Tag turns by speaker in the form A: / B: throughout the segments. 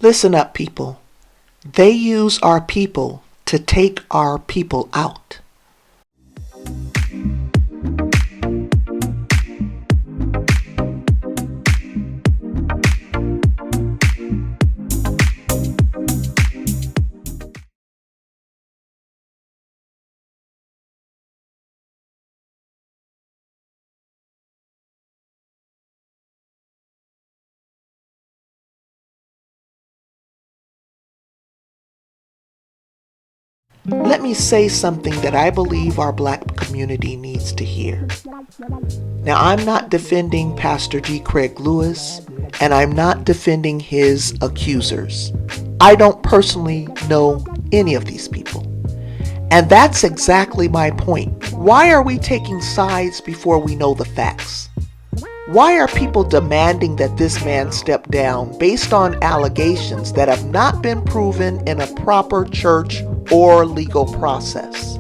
A: Listen up, people. They use our people to take our people out. Let me say something that I believe our black community needs to hear. Now, I'm not defending Pastor G. Craig Lewis, and I'm not defending his accusers. I don't personally know any of these people. And that's exactly my point. Why are we taking sides before we know the facts? Why are people demanding that this man step down based on allegations that have not been proven in a proper church or legal process?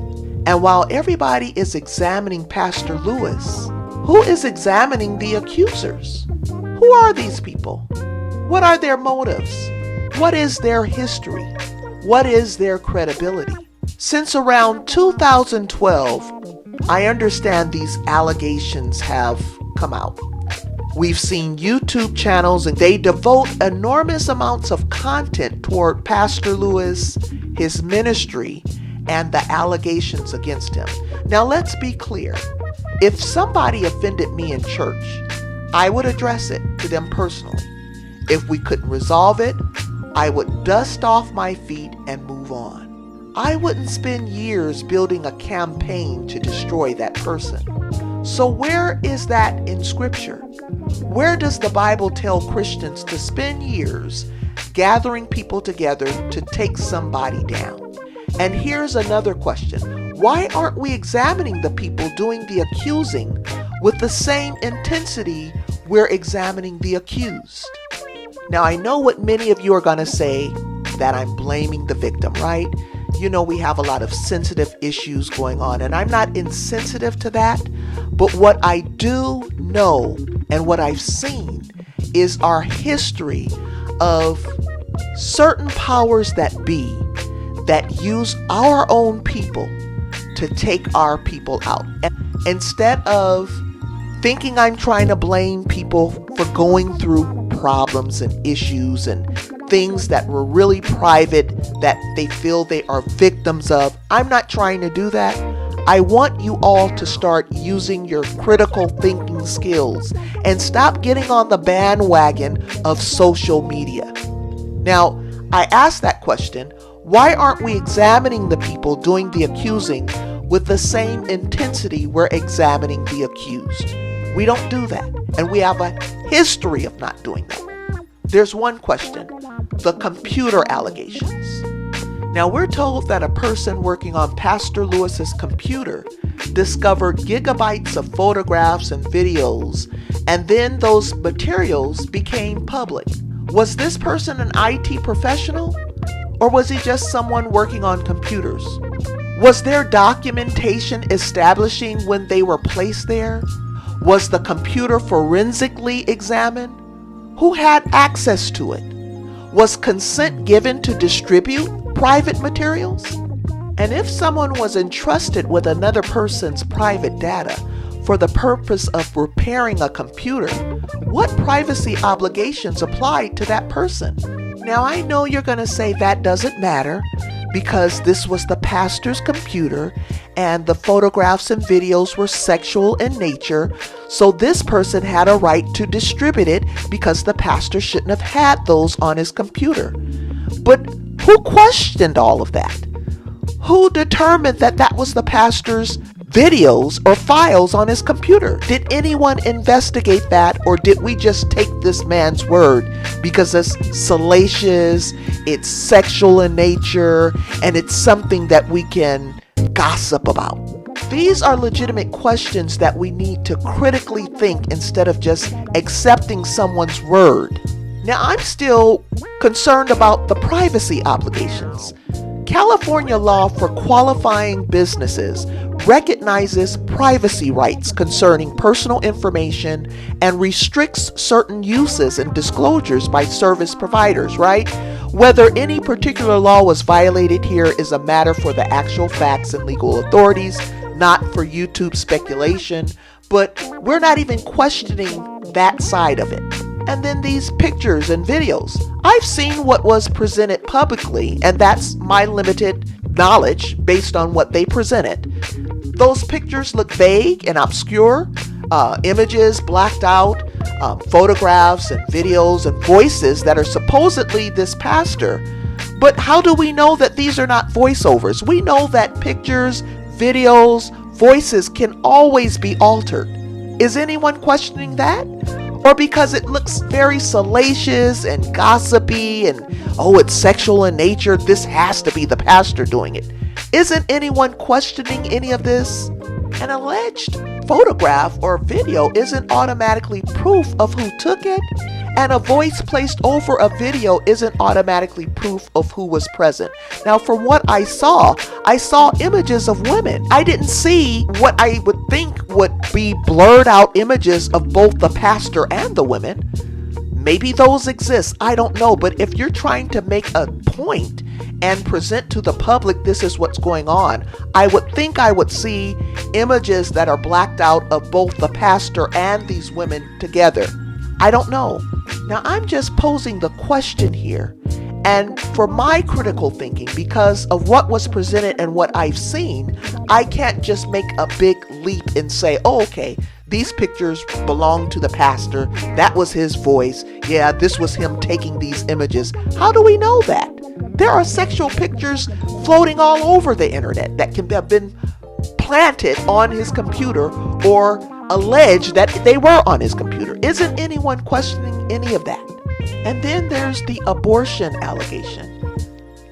A: And while everybody is examining Pastor Lewis, who is examining the accusers? Who are these people? What are their motives? What is their history? What is their credibility? Since around 2012, I understand these allegations have come out. We've seen YouTube channels and they devote enormous amounts of content toward Pastor Lewis, his ministry, and the allegations against him. Now let's be clear. If somebody offended me in church, I would address it to them personally. If we couldn't resolve it, I would dust off my feet and move on. I wouldn't spend years building a campaign to destroy that person. So where is that in Scripture? Where does the Bible tell Christians to spend years gathering people together to take somebody down? And here's another question. Why aren't we examining the people doing the accusing with the same intensity we're examining the accused? Now, I know what many of you are going to say, that I'm blaming the victim, right? You know, we have a lot of sensitive issues going on, and I'm not insensitive to that. But what I do know and what I've seen is our history of certain powers that be that use our own people to take our people out. And instead of thinking I'm trying to blame people for going through problems and issues and things that were really private that they feel they are victims of, I'm not trying to do that. I want you all to start using your critical thinking skills and stop getting on the bandwagon of social media. Now, I asked that question, why aren't we examining the people doing the accusing with the same intensity we're examining the accused? We don't do that, and we have a history of not doing that. There's one question, the computer allegations. Now, we're told that a person working on Pastor Lewis's computer discovered gigabytes of photographs and videos, and then those materials became public. Was this person an IT professional, or was he just someone working on computers? Was there documentation establishing when they were placed there? Was the computer forensically examined? Who had access to it? Was consent given to distribute private materials? And if someone was entrusted with another person's private data for the purpose of repairing a computer, what privacy obligations applied to that person? Now, I know you're going to say that doesn't matter because this was the pastor's computer and the photographs and videos were sexual in nature, so this person had a right to distribute it because the pastor shouldn't have had those on his computer. But who questioned all of that? Who determined that that was the pastor's videos or files on his computer? Did anyone investigate that, or did we just take this man's word because it's salacious, it's sexual in nature, and it's something that we can gossip about? These are legitimate questions that we need to critically think instead of just accepting someone's word. Now, I'm still concerned about the privacy obligations. California law for qualifying businesses recognizes privacy rights concerning personal information and restricts certain uses and disclosures by service providers, right? Whether any particular law was violated here is a matter for the actual facts and legal authorities, not for YouTube speculation, but we're not even questioning that side of it. And then these pictures and videos. I've seen what was presented publicly, and that's my limited knowledge based on what they presented. Those pictures look vague and obscure, images blacked out, photographs and videos and voices that are supposedly this pastor. But how do we know that these are not voiceovers? We know that pictures, videos, voices can always be altered. Is anyone questioning that? Or because it looks very salacious and gossipy and, oh, it's sexual in nature, this has to be the pastor doing it. Isn't anyone questioning any of this? An alleged photograph or video isn't automatically proof of who took it, and a voice placed over a video isn't automatically proof of who was present. Now, from what I saw images of women. I didn't see what I would think would be blurred out images of both the pastor and the women. Maybe those exist, I don't know, but if you're trying to make a point and present to the public this is what's going on, I would think I would see images that are blacked out of both the pastor and these women together. I don't know. Now I'm just posing the question here, and for my critical thinking, because of what was presented and what I've seen, I can't just make a big leap and say, oh, okay, these pictures belong to the pastor, that was his voice, yeah, this was him taking these images. How do we know that? There are sexual pictures floating all over the internet that can have been planted on his computer or alleged that they were on his computer. Isn't anyone questioning any of that? And then there's the abortion allegation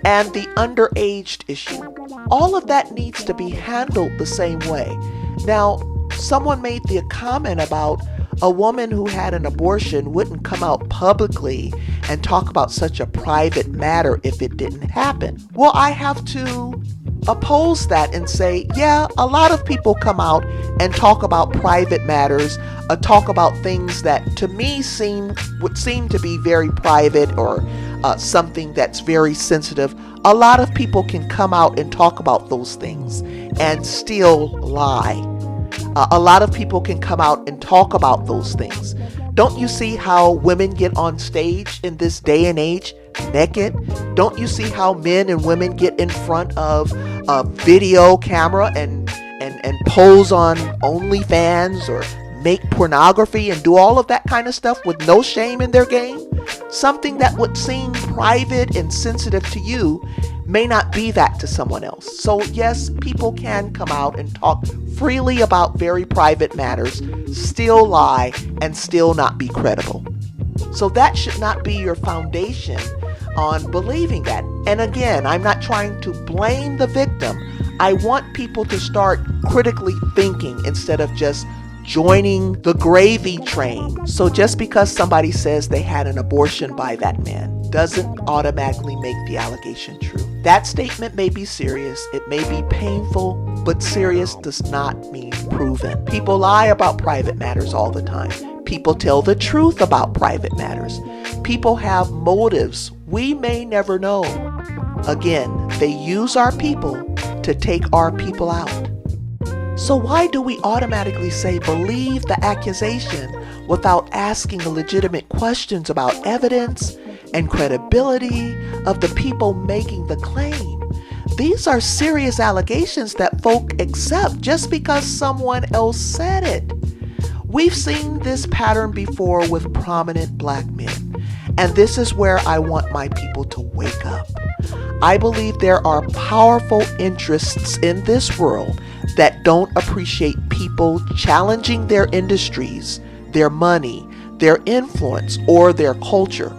A: and the underage issue. All of that needs to be handled the same way. Now, someone made the comment about a woman who had an abortion wouldn't come out publicly and talk about such a private matter if it didn't happen. Well, I have to oppose that and say, yeah, a lot of people come out and talk about private matters, talk about things that to me would seem to be very private or something that's very sensitive. A lot of people can come out and talk about those things and still lie. A lot of people can come out and talk about those things. Don't you see how women get on stage in this day and age naked? Don't you see how men and women get in front of a video camera and pose on OnlyFans or make pornography and do all of that kind of stuff with no shame in their game? Something that would seem private and sensitive to you may not be that to someone else. So yes, people can come out and talk freely about very private matters, still lie, and still not be credible. So that should not be your foundation on believing that. And again, I'm not trying to blame the victim. I want people to start critically thinking instead of just joining the gravy train. So just because somebody says they had an abortion by that man doesn't automatically make the allegation true. That statement may be serious, it may be painful, but serious does not mean proven. People lie about private matters all the time. People tell the truth about private matters. People have motives we may never know. Again, they use our people to take our people out. So why do we automatically say believe the accusation without asking the legitimate questions about evidence and credibility of the people making the claim? These are serious allegations that folk accept just because someone else said it. We've seen this pattern before with prominent black men, and this is where I want my people to wake up. I believe there are powerful interests in this world that don't appreciate people challenging their industries, their money, their influence, or their culture.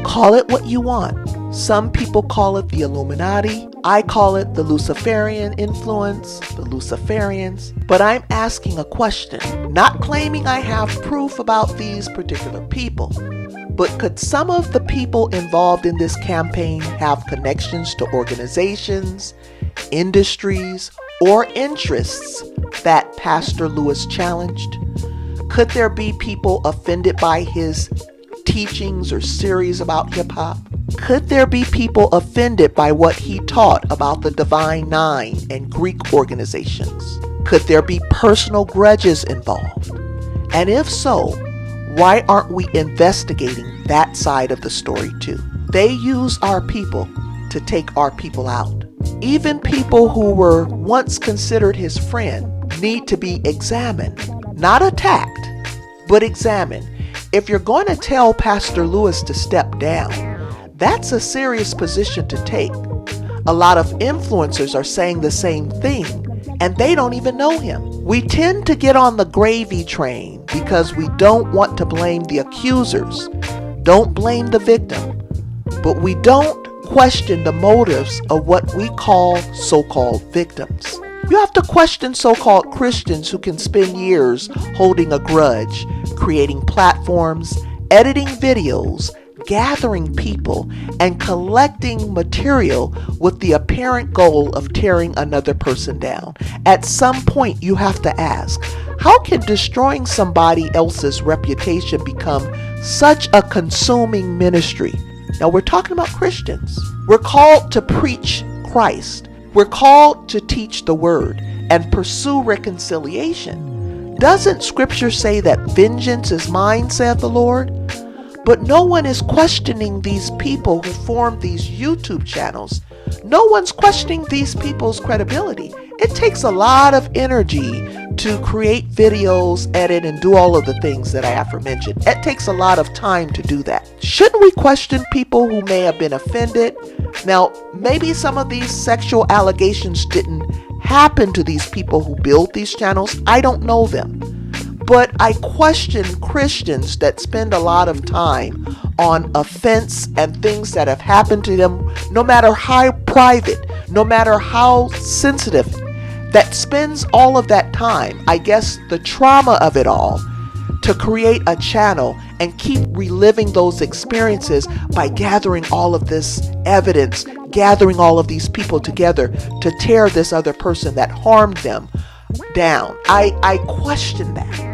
A: Call it what you want. Some people call it the Illuminati. I call it the Luciferian influence, the Luciferians. But I'm asking a question, not claiming I have proof about these particular people, But could some of the people involved in this campaign have connections to organizations, industries, or interests that Pastor Lewis challenged? Could there be people offended by his teachings or series about hip hop? Could there be people offended by what he taught about the Divine Nine and Greek organizations? Could there be personal grudges involved? And if so, why aren't we investigating that side of the story too? They use our people to take our people out. Even people who were once considered his friend need to be examined, not attacked, but examined. If you're going to tell Pastor Lewis to step down, that's a serious position to take. A lot of influencers are saying the same thing, and they don't even know him. We tend to get on the gravy train because we don't want to blame the accusers. Don't blame the victim. But we don't question the motives of what we call so-called victims. You have to question so-called Christians who can spend years holding a grudge, creating platforms, editing videos, gathering people, and collecting material with the apparent goal of tearing another person down. At some point, you have to ask, how can destroying somebody else's reputation become such a consuming ministry? Now, we're talking about Christians. We're called to preach Christ. We're called to teach the word and pursue reconciliation. Doesn't Scripture say that vengeance is mine, saith the Lord? But no one is questioning these people who formed these YouTube channels. No one's questioning these people's credibility. It takes a lot of energy to create videos, edit, and do all of the things that I aforementioned. It takes a lot of time to do that. Shouldn't we question people who may have been offended? Now, maybe some of these sexual allegations didn't happen to these people who build these channels. I don't know them. But I question Christians that spend a lot of time on offense and things that have happened to them, no matter how private, no matter how sensitive, that spends all of that time, I guess the trauma of it all, to create a channel and keep reliving those experiences by gathering all of this evidence, gathering all of these people together to tear this other person that harmed them down. I question that.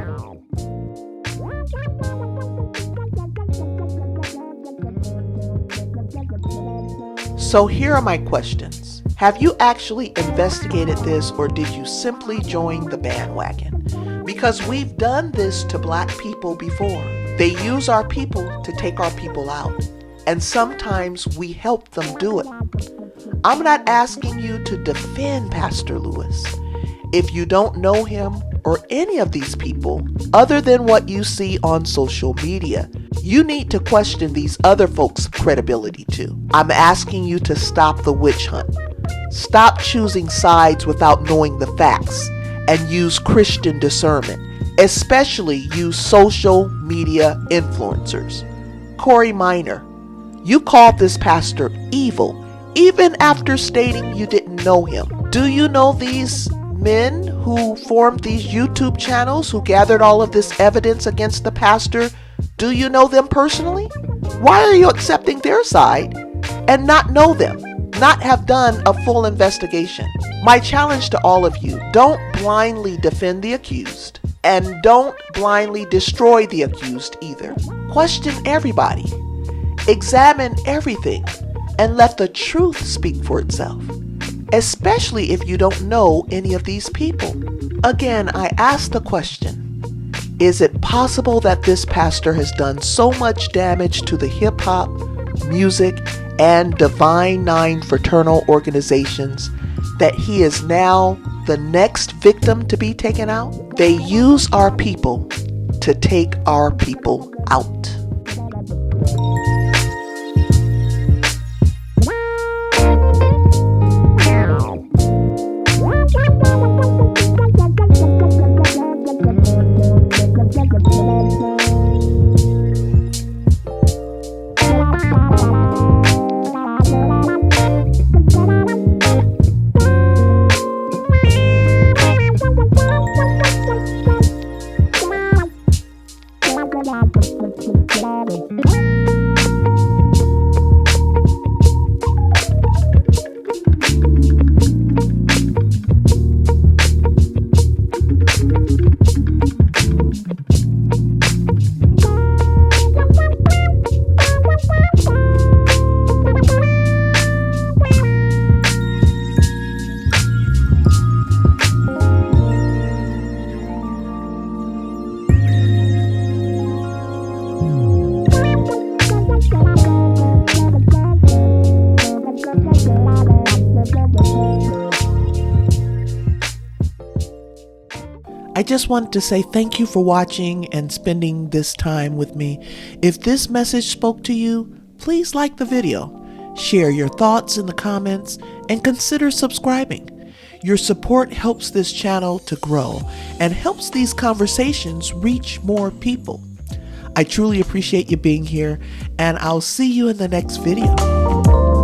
A: So here are my questions. Have you actually investigated this, or did you simply join the bandwagon? Because we've done this to Black people before. They use our people to take our people out, and sometimes we help them do it. I'm not asking you to defend Pastor Lewis. If you don't know him or any of these people, other than what you see on social media, you need to question these other folks' credibility too. I'm asking you to stop the witch hunt. Stop choosing sides without knowing the facts, and use Christian discernment, especially use social media influencers. Corey Minor, you called this pastor evil, even after stating you didn't know him. Do you know these men who formed these YouTube channels, who gathered all of this evidence against the pastor? Do you know them personally? Why are you accepting their side and not know them, not have done a full investigation? My challenge to all of you, don't blindly defend the accused, and don't blindly destroy the accused either. Question everybody, examine everything, and let the truth speak for itself, especially if you don't know any of these people. Again, I ask the question, is it possible that this pastor has done so much damage to the hip hop, music, and Divine Nine fraternal organizations that he is now the next victim to be taken out? They use our people to take our people out.
B: Bye.
A: just want to say thank you for watching and spending this time with me. If this message spoke to you, please like the video, share your thoughts in the comments, and consider subscribing. Your support helps this channel to grow and helps these conversations reach more people. I truly appreciate you being here, and I'll see you in the next video.